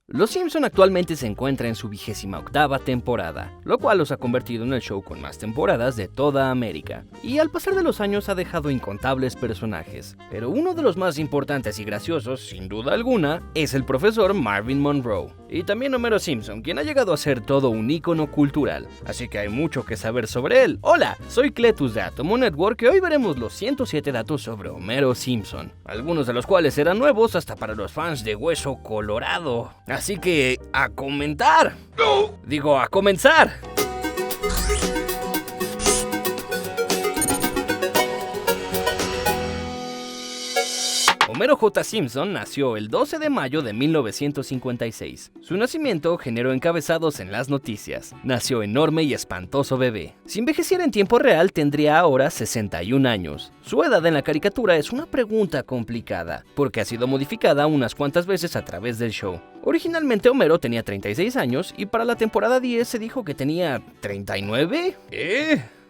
Los Simpson actualmente se encuentra en su 28ª temporada, lo cual los ha convertido en el show con más temporadas de toda América, y al pasar de los años ha dejado incontables personajes, pero uno de los más importantes y graciosos, sin duda alguna, es el profesor Marvin Monroe, y también Homero Simpson, quien ha llegado a ser todo un ícono cultural, así que hay mucho que saber sobre él. Hola, soy Cletus de Atomo Network y hoy veremos los 107 datos sobre Homero Simpson, algunos de los cuales serán nuevos hasta para los fans de Hueso Colorado. Así que, a comentar. Digo, a comenzar. Homero J. Simpson nació el 12 de mayo de 1956. Su nacimiento generó encabezados en las noticias. Nació enorme y espantoso bebé. Si envejeciera en tiempo real, tendría ahora 61 años. Su edad en la caricatura es una pregunta complicada, porque ha sido modificada unas cuantas veces a través del show. Originalmente Homero tenía 36 años y para la temporada 10 se dijo que tenía 39.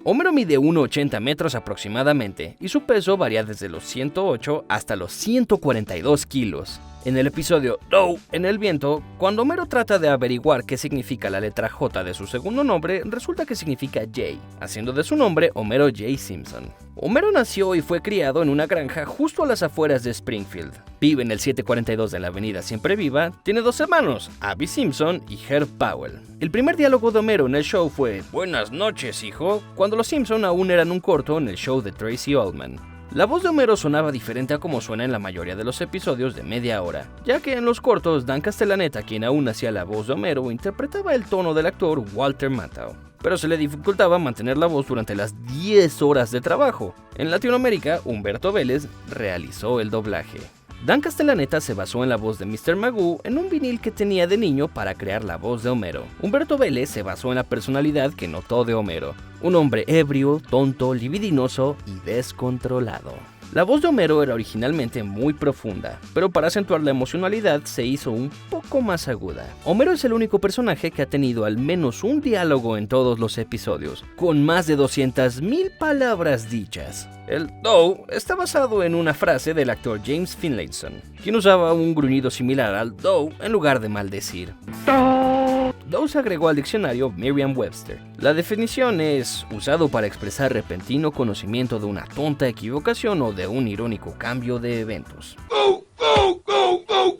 Homero mide 1,80 metros aproximadamente y su peso varía desde los 108 hasta los 142 kilos. En el episodio No en el viento, cuando Homero trata de averiguar qué significa la letra J de su segundo nombre, resulta que significa J, haciendo de su nombre Homero J. Simpson. Homero nació y fue criado en una granja justo a las afueras de Springfield. Vive en el 742 de la avenida Siempre Viva, tiene dos hermanos, Abby Simpson y Herb Powell. El primer diálogo de Homero en el show fue "Buenas noches, hijo", cuando los Simpson aún eran un corto en el show de Tracy Ullman. La voz de Homero sonaba diferente a como suena en la mayoría de los episodios de media hora, ya que en los cortos Dan Castellaneta, quien aún hacía la voz de Homero, interpretaba el tono del actor Walter Matthau, pero se le dificultaba mantener la voz durante las 10 horas de trabajo. En Latinoamérica, Humberto Vélez realizó el doblaje. Dan Castellaneta se basó en la voz de Mr. Magoo en un vinil que tenía de niño para crear la voz de Homero. Humberto Vélez se basó en la personalidad que notó de Homero, un hombre ebrio, tonto, libidinoso y descontrolado. La voz de Homero era originalmente muy profunda, pero para acentuar la emocionalidad se hizo un poco más aguda. Homero es el único personaje que ha tenido al menos un diálogo en todos los episodios, con más de 200,000 palabras dichas. El "do" está basado en una frase del actor James Finlayson, quien usaba un gruñido similar al "do" en lugar de maldecir. Do se agregó al diccionario Merriam-Webster. La definición es usado para expresar repentino conocimiento de una tonta equivocación o de un irónico cambio de eventos.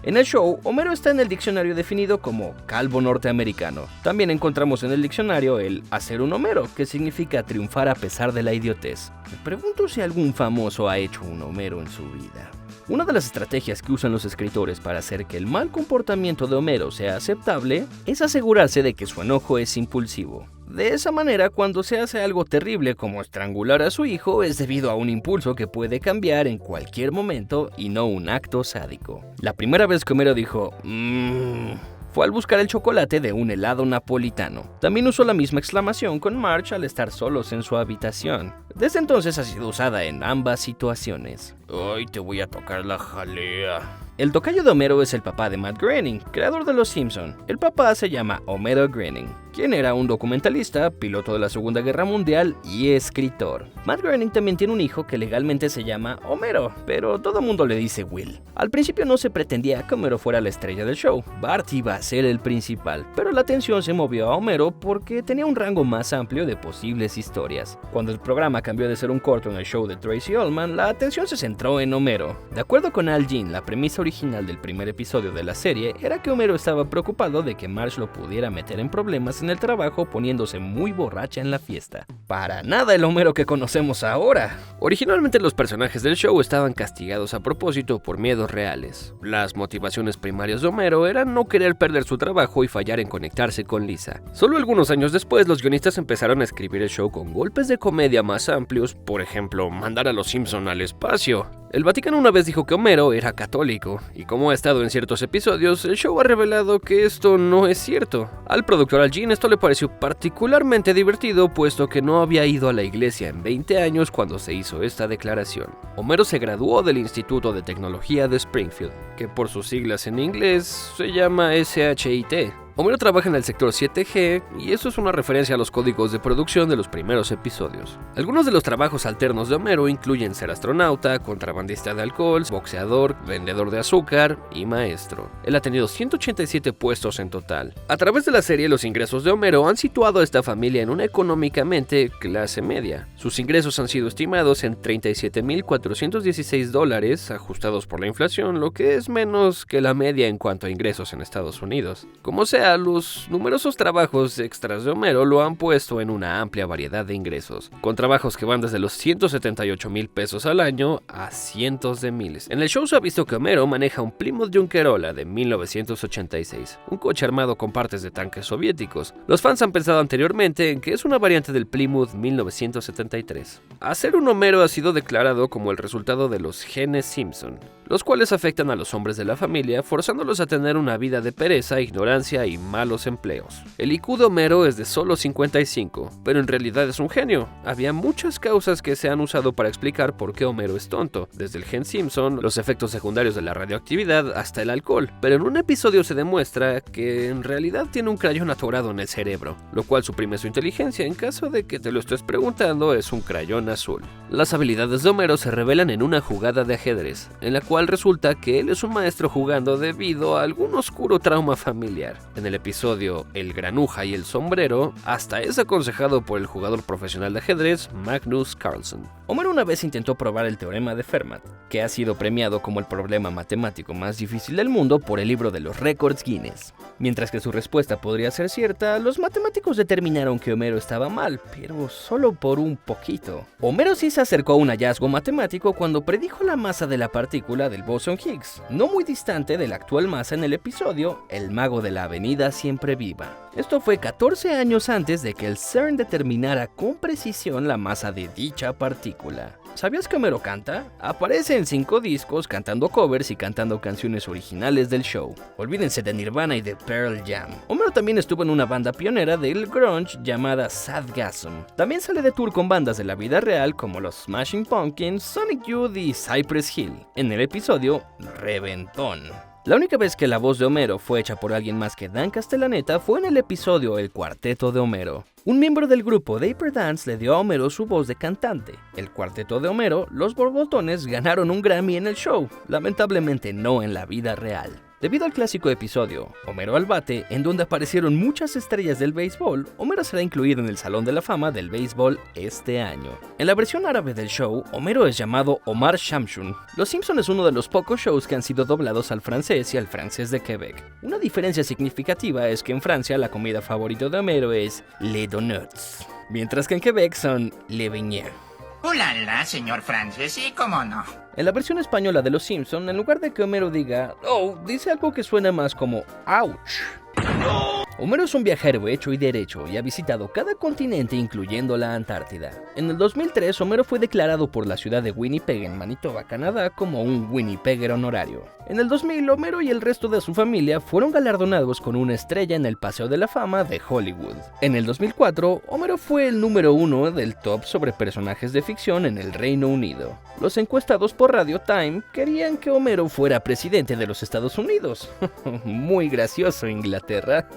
En el show, Homero está en el diccionario definido como calvo norteamericano. También encontramos en el diccionario el hacer un Homero, que significa triunfar a pesar de la idiotez. Me pregunto si algún famoso ha hecho un Homero en su vida. Una de las estrategias que usan los escritores para hacer que el mal comportamiento de Homero sea aceptable es asegurarse de que su enojo es impulsivo. De esa manera, cuando se hace algo terrible como estrangular a su hijo, es debido a un impulso que puede cambiar en cualquier momento y no un acto sádico. La primera vez que Homero dijo fue al buscar el chocolate de un helado napolitano. También usó la misma exclamación con Marge al estar solos en su habitación. Desde entonces ha sido usada en ambas situaciones. Hoy te voy a tocar la jalea. El tocayo de Homero es el papá de Matt Groening, creador de Los Simpson. El papá se llama Homero Groening, quien era un documentalista, piloto de la Segunda Guerra Mundial y escritor. Matt Groening también tiene un hijo que legalmente se llama Homero, pero todo el mundo le dice Will. Al principio no se pretendía que Homero fuera la estrella del show. Bart iba a ser el principal, pero la atención se movió a Homero porque tenía un rango más amplio de posibles historias. Cuando el programa cambió de ser un corto en el show de Tracy Ullman, la atención se centró en Homero. De acuerdo con Al Jean, la premisa original del primer episodio de la serie era que Homero estaba preocupado de que Marge lo pudiera meter en problemas en el trabajo poniéndose muy borracha en la fiesta. Para nada el Homero que conocemos ahora. Originalmente los personajes del show estaban castigados a propósito por miedos reales. Las motivaciones primarias de Homero eran no querer perder su trabajo y fallar en conectarse con Lisa. Solo algunos años después los guionistas empezaron a escribir el show con golpes de comedia más amplios, por ejemplo, mandar a los Simpson al espacio. El Vaticano una vez dijo que Homero era católico, y como ha estado en ciertos episodios, el show ha revelado que esto no es cierto. Al productor Al Jean esto le pareció particularmente divertido, puesto que no había ido a la iglesia en 20 años cuando se hizo esta declaración. Homero se graduó del Instituto de Tecnología de Springfield, que por sus siglas en inglés se llama SHIT. Homero trabaja en el sector 7G y eso es una referencia a los códigos de producción de los primeros episodios. Algunos de los trabajos alternos de Homero incluyen ser astronauta, contrabandista de alcohol, boxeador, vendedor de azúcar y maestro. Él ha tenido 187 puestos en total. A través de la serie, los ingresos de Homero han situado a esta familia en una económicamente clase media. Sus ingresos han sido estimados en $37,416 ajustados por la inflación, lo que es menos que la media en cuanto a ingresos en Estados Unidos. Como sea, los numerosos trabajos extras de Homero lo han puesto en una amplia variedad de ingresos, con trabajos que van desde los $178,000 al año a cientos de miles. En el show se ha visto que Homero maneja un Plymouth Junkerola de 1986, un coche armado con partes de tanques soviéticos. Los fans han pensado anteriormente en que es una variante del Plymouth 1973. Hacer un Homero ha sido declarado como el resultado de los genes Simpson, los cuales afectan a los hombres de la familia, forzándolos a tener una vida de pereza, ignorancia y malos empleos. El IQ de Homero es de solo 55, pero en realidad es un genio. Había muchas causas que se han usado para explicar por qué Homero es tonto, desde el gen Simpson, los efectos secundarios de la radioactividad, hasta el alcohol. Pero en un episodio se demuestra que en realidad tiene un crayón atorado en el cerebro, lo cual suprime su inteligencia. En caso de que te lo estés preguntando, es un crayón azul. Las habilidades de Homero se revelan en una jugada de ajedrez, en la cual resulta que él es un maestro jugando debido a algún oscuro trauma familiar. En el episodio El granuja y el sombrero, hasta es aconsejado por el jugador profesional de ajedrez Magnus Carlsen. Homero una vez intentó probar el teorema de Fermat, que ha sido premiado como el problema matemático más difícil del mundo por el libro de los récords Guinness. Mientras que su respuesta podría ser cierta, los matemáticos determinaron que Homero estaba mal, pero solo por un poquito. Homero sí se acercó a un hallazgo matemático cuando predijo la masa de la partícula del bosón Higgs, no muy distante de la actual masa en el episodio El mago de la avenida siempre viva. Esto fue 14 años antes de que el CERN determinara con precisión la masa de dicha partícula. ¿Sabías que Homero canta? Aparece en 5 discos cantando covers y cantando canciones originales del show. Olvídense de Nirvana y de Pearl Jam. Homero también estuvo en una banda pionera del grunge llamada Sadgasm. También sale de tour con bandas de la vida real como los Smashing Pumpkins, Sonic Youth y Cypress Hill, en el episodio Reventón. La única vez que la voz de Homero fue hecha por alguien más que Dan Castellaneta fue en el episodio El Cuarteto de Homero. Un miembro del grupo Dapper Dance le dio a Homero su voz de cantante. El Cuarteto de Homero, los Borbotones, ganaron un Grammy en el show, lamentablemente no en la vida real. Debido al clásico episodio Homero al bate, en donde aparecieron muchas estrellas del béisbol, Homero será incluido en el Salón de la Fama del Béisbol este año. En la versión árabe del show, Homero es llamado Omar Shamshun. Los Simpson es uno de los pocos shows que han sido doblados al francés y al francés de Quebec. Una diferencia significativa es que en Francia la comida favorita de Homero es les donuts, mientras que en Quebec son les beignets. ¡Ulala, señor francés! Sí, cómo no. En la versión española de Los Simpson, en lugar de que Homero diga "oh", dice algo que suena más como "ouch". Homero es un viajero hecho y derecho y ha visitado cada continente incluyendo la Antártida. En el 2003, Homero fue declarado por la ciudad de Winnipeg en Manitoba, Canadá, como un Winnipegger honorario. En el 2000, Homero y el resto de su familia fueron galardonados con una estrella en el Paseo de la Fama de Hollywood. En el 2004, Homero fue el número 1 del top sobre personajes de ficción en el Reino Unido. Los encuestados por Radio Time querían que Homero fuera presidente de los Estados Unidos. Muy gracioso, Inglaterra.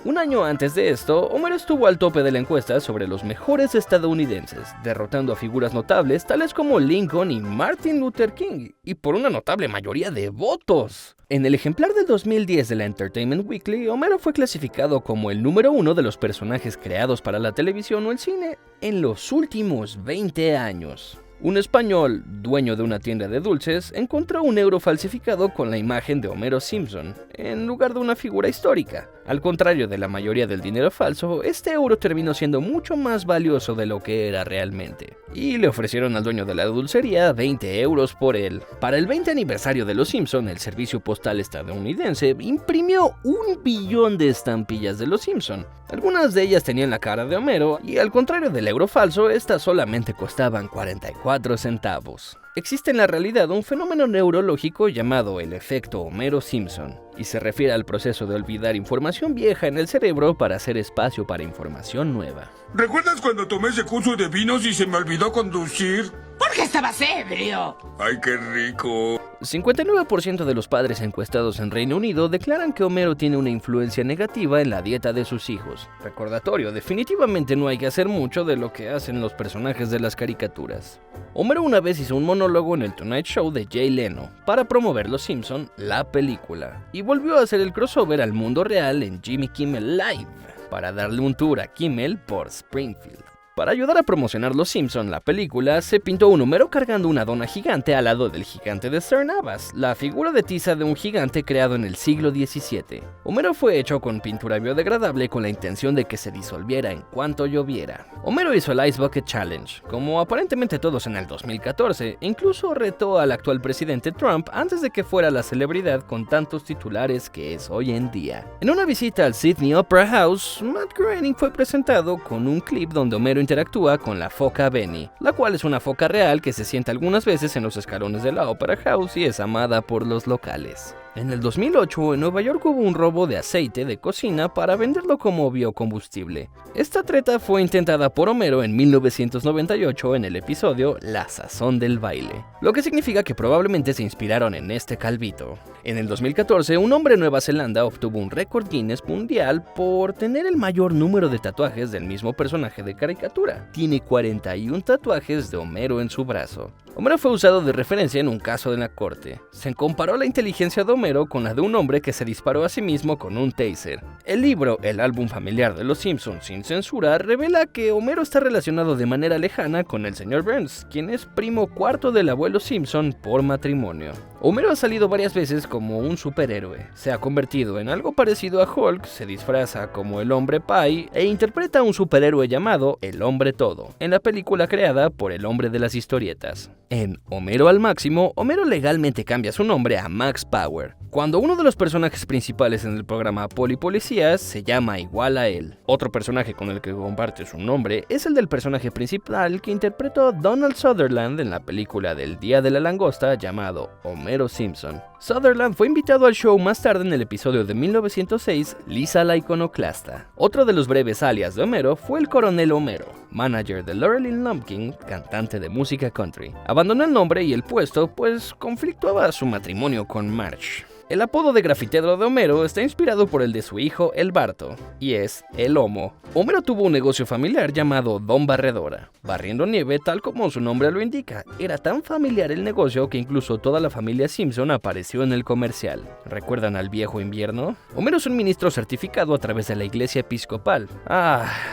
Un año antes de esto, Homero estuvo al tope de la encuesta sobre los mejores estadounidenses, derrotando a figuras notables tales como Lincoln y Martin Luther King, y por una notable mayoría de votos. En el ejemplar del 2010 de la Entertainment Weekly, Homero fue clasificado como el número 1 de los personajes creados para la televisión o el cine en los últimos 20 años. Un español, dueño de una tienda de dulces, encontró un euro falsificado con la imagen de Homero Simpson, en lugar de una figura histórica. Al contrario de la mayoría del dinero falso, este euro terminó siendo mucho más valioso de lo que era realmente. Y le ofrecieron al dueño de la dulcería 20 euros por él. Para el 20 aniversario de Los Simpson, el servicio postal estadounidense imprimió 1 billón de estampillas de Los Simpson. Algunas de ellas tenían la cara de Homero, y al contrario del euro falso, estas solamente costaban 44 centavos. Existe en la realidad un fenómeno neurológico llamado el efecto Homero Simpson, y se refiere al proceso de olvidar información vieja en el cerebro para hacer espacio para información nueva. ¿Recuerdas cuando tomé ese curso de vinos y se me olvidó conducir? ¿Por qué estabas ebrio? ¡Ay, qué rico! 59% de los padres encuestados en Reino Unido declaran que Homero tiene una influencia negativa en la dieta de sus hijos. Recordatorio, definitivamente no hay que hacer mucho de lo que hacen los personajes de las caricaturas. Homero una vez hizo un monólogo en el Tonight Show de Jay Leno para promover Los Simpson, la película, y volvió a hacer el crossover al mundo real en Jimmy Kimmel Live, para darle un tour a Kimmel por Springfield. Para ayudar a promocionar Los Simpson, la película, se pintó un Homero cargando una dona gigante al lado del gigante de Sir Navas, la figura de tiza de un gigante creado en el siglo XVII. Homero fue hecho con pintura biodegradable con la intención de que se disolviera en cuanto lloviera. Homero hizo el Ice Bucket Challenge, como aparentemente todos en el 2014, e incluso retó al actual presidente Trump antes de que fuera la celebridad con tantos titulares que es hoy en día. En una visita al Sydney Opera House, Matt Groening fue presentado con un clip donde Homero interactúa con la foca Benny, la cual es una foca real que se sienta algunas veces en los escalones de la Opera House y es amada por los locales. En el 2008, en Nueva York hubo un robo de aceite de cocina para venderlo como biocombustible. Esta treta fue intentada por Homero en 1998 en el episodio La Sazón del Baile, lo que significa que probablemente se inspiraron en este calvito. En el 2014, un hombre en Nueva Zelanda obtuvo un récord Guinness mundial por tener el mayor número de tatuajes del mismo personaje de caricatura. Tiene 41 tatuajes de Homero en su brazo. Homero fue usado de referencia en un caso de la corte. Se comparó la inteligencia de Homero con la de un hombre que se disparó a sí mismo con un taser. El libro El álbum familiar de los Simpsons sin censura revela que Homero está relacionado de manera lejana con el Sr. Burns, quien es primo cuarto del abuelo Simpson por matrimonio. Homero ha salido varias veces como un superhéroe. Se ha convertido en algo parecido a Hulk, se disfraza como el Hombre Pie e interpreta a un superhéroe llamado El Hombre Todo, en la película creada por el hombre de las historietas. En Homero al Máximo, Homero legalmente cambia su nombre a Max Power, cuando uno de los personajes principales en el programa Polipolicías se llama igual a él. Otro personaje con el que comparte su nombre es el del personaje principal que interpretó Donald Sutherland en la película del Día de la Langosta llamado Homero Simpson. Sutherland fue invitado al show más tarde en el episodio de 1906, Lisa la Iconoclasta. Otro de los breves alias de Homero fue el Coronel Homero, manager de Laurelyn Lumpkin, cantante de música country. Abandonó el nombre y el puesto pues conflictuaba su matrimonio con Marge. El apodo de grafitero de Homero está inspirado por el de su hijo, el Barto, y es el Homo. Homero tuvo un negocio familiar llamado Don Barredora, barriendo nieve tal como su nombre lo indica. Era tan familiar el negocio que incluso toda la familia Simpson apareció en el comercial. ¿Recuerdan al viejo invierno? Homero es un ministro certificado a través de la iglesia episcopal.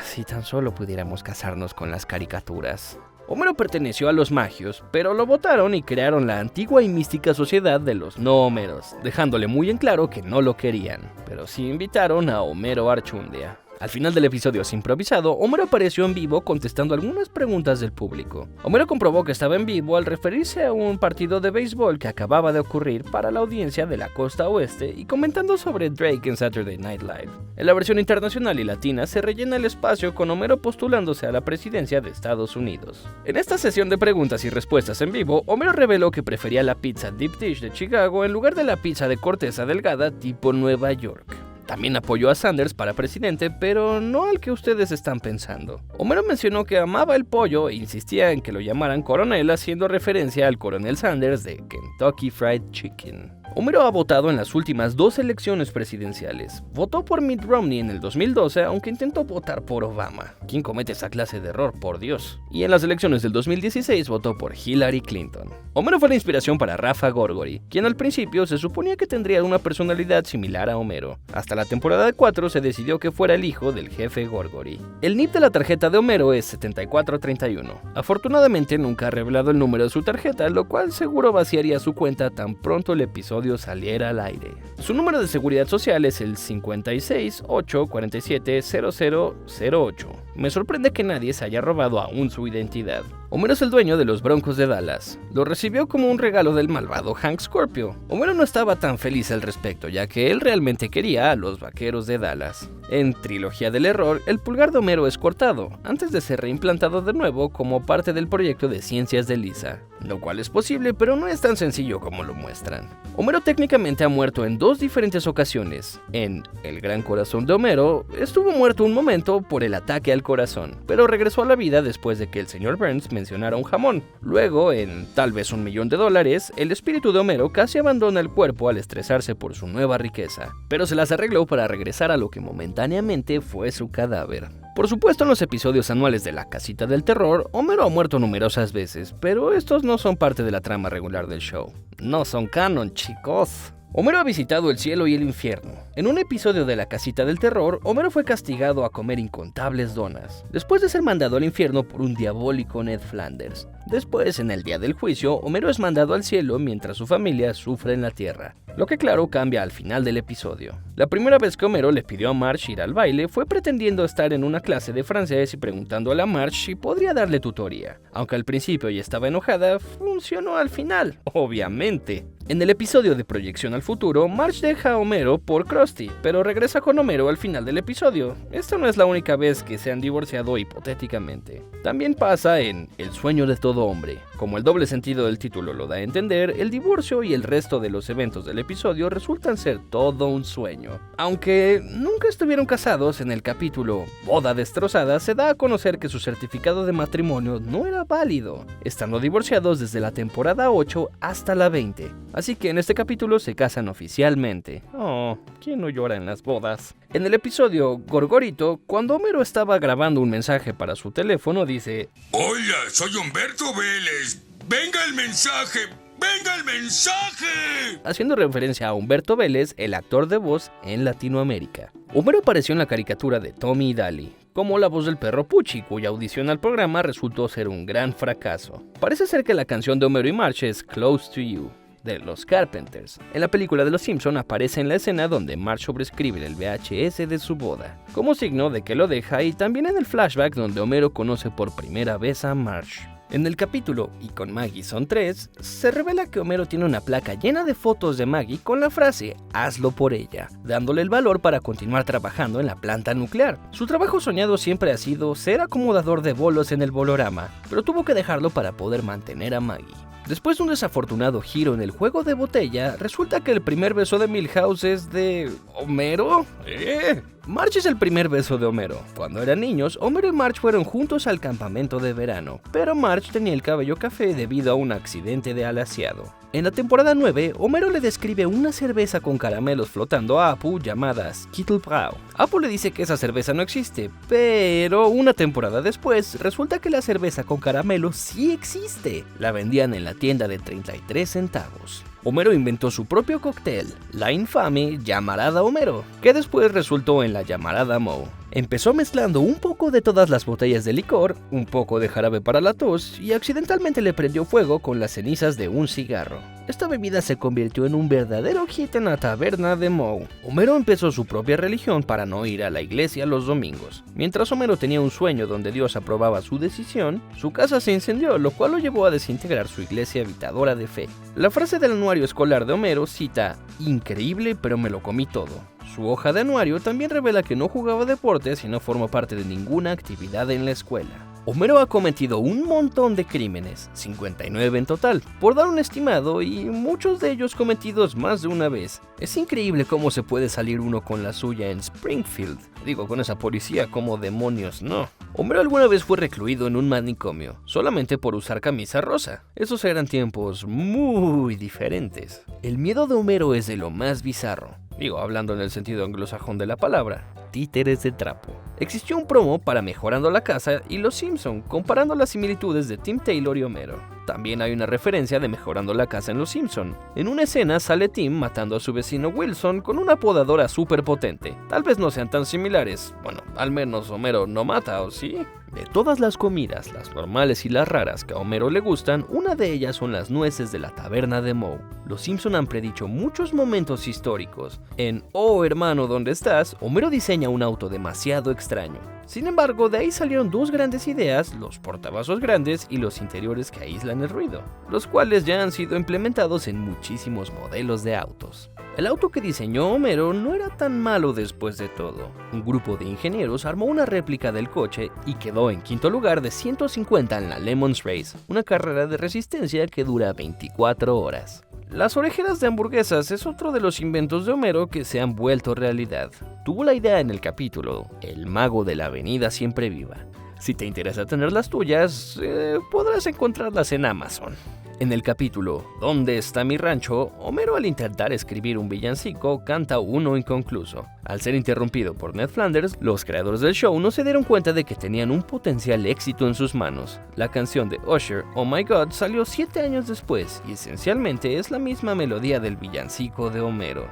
Si tan solo pudiéramos casarnos con las caricaturas. Homero perteneció a los Magios, pero lo votaron y crearon la antigua y mística sociedad de los no Homeros, dejándole muy en claro que no lo querían, pero sí invitaron a Homero Archundia. Al final del episodio improvisado, Homero apareció en vivo contestando algunas preguntas del público. Homero comprobó que estaba en vivo al referirse a un partido de béisbol que acababa de ocurrir para la audiencia de la costa oeste y comentando sobre Drake en Saturday Night Live. En la versión internacional y latina se rellena el espacio con Homero postulándose a la presidencia de Estados Unidos. En esta sesión de preguntas y respuestas en vivo, Homero reveló que prefería la pizza Deep Dish de Chicago en lugar de la pizza de corteza delgada tipo Nueva York. También apoyó a Sanders para presidente, pero no al que ustedes están pensando. Homero mencionó que amaba el pollo e insistía en que lo llamaran coronel, haciendo referencia al coronel Sanders de Kentucky Fried Chicken. Homero ha votado en las últimas 2 elecciones presidenciales. Votó por Mitt Romney en el 2012, aunque intentó votar por Obama. ¿Quién comete esa clase de error, por Dios? Y en las elecciones del 2016 votó por Hillary Clinton. Homero fue la inspiración para Rafa Gorgori, quien al principio se suponía que tendría una personalidad similar a Homero. Hasta la temporada 4 se decidió que fuera el hijo del jefe Gorgori. El NIP de la tarjeta de Homero es 7431. Afortunadamente nunca ha revelado el número de su tarjeta, lo cual seguro vaciaría su cuenta tan pronto el episodio saliera al aire. Su número de seguridad social es el 568470008. Me sorprende que nadie se haya robado aún su identidad. Homero es el dueño de los Broncos de Dallas. Lo recibió como un regalo del malvado Hank Scorpio. Homero no estaba tan feliz al respecto, ya que él realmente quería a los Vaqueros de Dallas. En Trilogía del Error, el pulgar de Homero es cortado, antes de ser reimplantado de nuevo como parte del proyecto de ciencias de Lisa, lo cual es posible, pero no es tan sencillo como lo muestran. Homero técnicamente ha muerto en 2 diferentes ocasiones. En El Gran Corazón de Homero, estuvo muerto un momento por el ataque al corazón, pero regresó a la vida después de que el Sr. Burns mencionar a un jamón. Luego, en tal vez $1.000.000, el espíritu de Homero casi abandona el cuerpo al estresarse por su nueva riqueza, pero se las arregló para regresar a lo que momentáneamente fue su cadáver. Por supuesto, en los episodios anuales de La Casita del Terror, Homero ha muerto numerosas veces, pero estos no son parte de la trama regular del show. No son canon, chicos. Homero ha visitado el cielo y el infierno. En un episodio de La Casita del Terror, Homero fue castigado a comer incontables donas, después de ser mandado al infierno por un diabólico Ned Flanders. Después, en el día del juicio, Homero es mandado al cielo mientras su familia sufre en la tierra, lo que claro cambia al final del episodio. La primera vez que Homero le pidió a Marge ir al baile fue pretendiendo estar en una clase de francés y preguntándole a Marge si podría darle tutoría. Aunque al principio ella estaba enojada, funcionó al final, obviamente. En el episodio de Proyección al Futuro, Marge deja a Homero por Krusty, pero regresa con Homero al final del episodio. Esta no es la única vez que se han divorciado hipotéticamente. También pasa en El sueño de todo hombre. Como el doble sentido del título lo da a entender, el divorcio y el resto de los eventos del episodio resultan ser todo un sueño. Aunque nunca estuvieron casados, en el capítulo Boda destrozada se da a conocer que su certificado de matrimonio no era válido, estando divorciados desde la temporada 8 hasta la 20. Así que en este capítulo se casan oficialmente. Oh, ¿quién no llora en las bodas? En el episodio Gorgorito, cuando Homero estaba grabando un mensaje para su teléfono, dice: Hola, soy Humberto Vélez. ¡Venga el mensaje! ¡Venga el mensaje! Haciendo referencia a Humberto Vélez, el actor de voz en Latinoamérica. Homero apareció en la caricatura de Tommy y Daly como la voz del perro Pucci, cuya audición al programa resultó ser un gran fracaso. Parece ser que la canción de Homero y Marge es Close to You, de los Carpenters. En la película de Los Simpson aparece en la escena donde Marge sobreescribe el VHS de su boda, como signo de que lo deja, y también en el flashback donde Homero conoce por primera vez a Marge. En el capítulo Y con Maggie son 3, se revela que Homero tiene una placa llena de fotos de Maggie con la frase "hazlo por ella", dándole el valor para continuar trabajando en la planta nuclear. Su trabajo soñado siempre ha sido ser acomodador de bolos en el bolorama, pero tuvo que dejarlo para poder mantener a Maggie. Después de un desafortunado giro en el juego de botella, resulta que el primer beso de Milhouse es de Homero. Marge es el primer beso de Homero. Cuando eran niños, Homero y Marge fueron juntos al campamento de verano, pero Marge tenía el cabello café debido a un accidente de alaciado. En la temporada 9, Homero le describe una cerveza con caramelos flotando a Apu llamada Skittlebrau. Apu le dice que esa cerveza no existe, pero una temporada después resulta que la cerveza con caramelos sí existe. La vendían en la tienda de 33 centavos. Homero inventó su propio cóctel, la infame Llamarada Homero, que después resultó en la Llamarada Moe. Empezó mezclando un poco de todas las botellas de licor, un poco de jarabe para la tos y accidentalmente le prendió fuego con las cenizas de un cigarro. Esta bebida se convirtió en un verdadero hit en la taberna de Moe. Homero empezó su propia religión para no ir a la iglesia los domingos. Mientras Homero tenía un sueño donde Dios aprobaba su decisión, su casa se incendió, lo cual lo llevó a desintegrar su iglesia evitadora de fe. La frase del anuario escolar de Homero cita: "Increíble, pero me lo comí todo". Su hoja de anuario también revela que no jugaba deportes y no formó parte de ninguna actividad en la escuela. Homero ha cometido un montón de crímenes, 59 en total, por dar un estimado, y muchos de ellos cometidos más de una vez. Es increíble cómo se puede salir uno con la suya en Springfield. Digo, con esa policía, como demonios, no. Homero alguna vez fue recluido en un manicomio, solamente por usar camisa rosa. Esos eran tiempos muy diferentes. El miedo de Homero es de lo más bizarro. Digo, hablando en el sentido anglosajón de la palabra, títeres de trapo. Existió un promo para Mejorando la Casa y Los Simpson, comparando las similitudes de Tim Taylor y Homero. También hay una referencia de Mejorando la Casa en Los Simpson. En una escena sale Tim matando a su vecino Wilson con una podadora súper potente. Tal vez no sean tan similares. Bueno, al menos Homero no mata, ¿o sí? De todas las comidas, las normales y las raras que a Homero le gustan, una de ellas son las nueces de la taberna de Moe. Los Simpson han predicho muchos momentos históricos. En Oh hermano, ¿dónde estás?, Homero diseña un auto demasiado extraño. Sin embargo, de ahí salieron dos grandes ideas: los portavasos grandes y los interiores que aíslan el ruido, los cuales ya han sido implementados en muchísimos modelos de autos. El auto que diseñó Homero no era tan malo después de todo. Un grupo de ingenieros armó una réplica del coche y quedó en quinto lugar de 150 en la Lemons Race, una carrera de resistencia que dura 24 horas. Las orejeras de hamburguesas es otro de los inventos de Homero que se han vuelto realidad. Tuvo la idea en el capítulo El mago de la avenida siempre viva. Si te interesa tener las tuyas, podrás encontrarlas en Amazon. En el capítulo ¿Dónde está mi rancho?, Homero, al intentar escribir un villancico, canta uno inconcluso. Al ser interrumpido por Ned Flanders, los creadores del show no se dieron cuenta de que tenían un potencial éxito en sus manos. La canción de Usher, Oh My God, salió 7 años después y esencialmente es la misma melodía del villancico de Homero.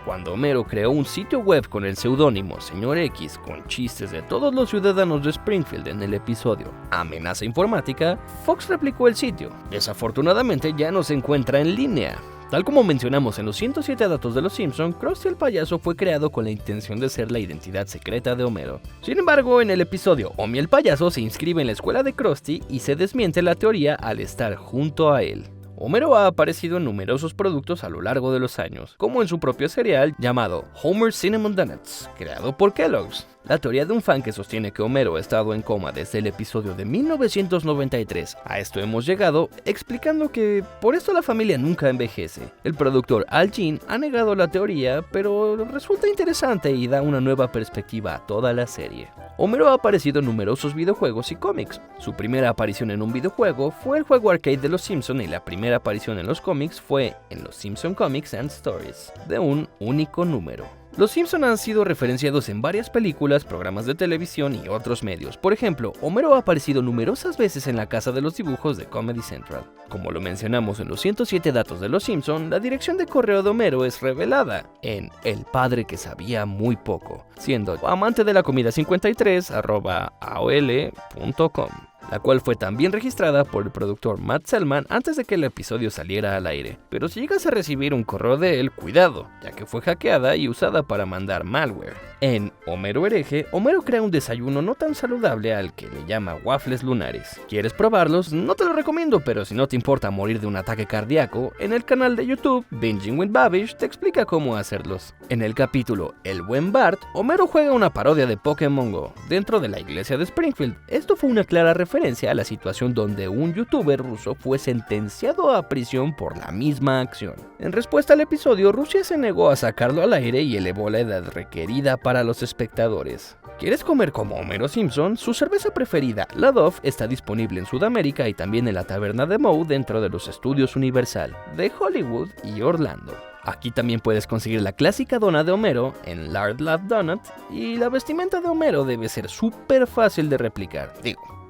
Cuando Homero creó un sitio web con el seudónimo Señor X con chistes de todos los ciudadanos de Springfield en el episodio Amenaza Informática, Fox replicó el sitio. Desafortunadamente ya no se encuentra en línea. Tal como mencionamos en los 107 datos de Los Simpson, Krusty el payaso fue creado con la intención de ser la identidad secreta de Homero. Sin embargo, en el episodio Homie el payaso se inscribe en la escuela de Krusty y se desmiente la teoría al estar junto a él. Homero ha aparecido en numerosos productos a lo largo de los años, como en su propio cereal llamado Homer Cinnamon Donuts, creado por Kellogg's. La teoría de un fan que sostiene que Homero ha estado en coma desde el episodio de 1993. A esto hemos llegado explicando que por esto la familia nunca envejece. El productor Al Jean ha negado la teoría, pero resulta interesante y da una nueva perspectiva a toda la serie. Homero ha aparecido en numerosos videojuegos y cómics. Su primera aparición en un videojuego fue el juego arcade de Los Simpson y la primera aparición en los cómics fue en Los Simpson Comics and Stories, de un único número. Los Simpson han sido referenciados en varias películas, programas de televisión y otros medios. Por ejemplo, Homero ha aparecido numerosas veces en la casa de los dibujos de Comedy Central. Como lo mencionamos en los 107 datos de Los Simpson, la dirección de correo de Homero es revelada en El Padre que Sabía Muy Poco, siendo amante de la comida 53@aol.com. la cual fue también registrada por el productor Matt Selman antes de que el episodio saliera al aire. Pero si llegas a recibir un correo de él, cuidado, ya que fue hackeada y usada para mandar malware. En Homero Hereje, Homero crea un desayuno no tan saludable al que le llama waffles lunares. ¿Quieres probarlos? No te lo recomiendo, pero si no te importa morir de un ataque cardíaco, en el canal de YouTube Binging with Babish te explica cómo hacerlos. En el capítulo El Buen Bart, Homero juega una parodia de Pokémon Go dentro de la iglesia de Springfield. Esto fue una clara referencia a la situación donde un youtuber ruso fue sentenciado a prisión por la misma acción. En respuesta al episodio, Rusia se negó a sacarlo al aire y elevó la edad requerida para los espectadores. ¿Quieres comer como Homero Simpson? Su cerveza preferida, la Dove, está disponible en Sudamérica y también en la taberna de Moe dentro de los estudios Universal de Hollywood y Orlando. Aquí también puedes conseguir la clásica dona de Homero en Lard Love Donut, y la vestimenta de Homero debe ser súper fácil de replicar.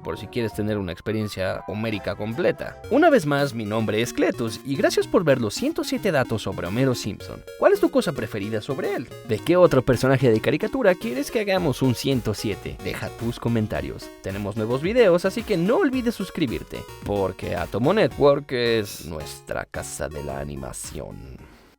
Por si quieres tener una experiencia homérica completa. Una vez más, mi nombre es Cletus y gracias por ver los 107 datos sobre Homero Simpson. ¿Cuál es tu cosa preferida sobre él? ¿De qué otro personaje de caricatura quieres que hagamos un 107? Deja tus comentarios. Tenemos nuevos videos, así que no olvides suscribirte, porque Atomo Network es nuestra casa de la animación.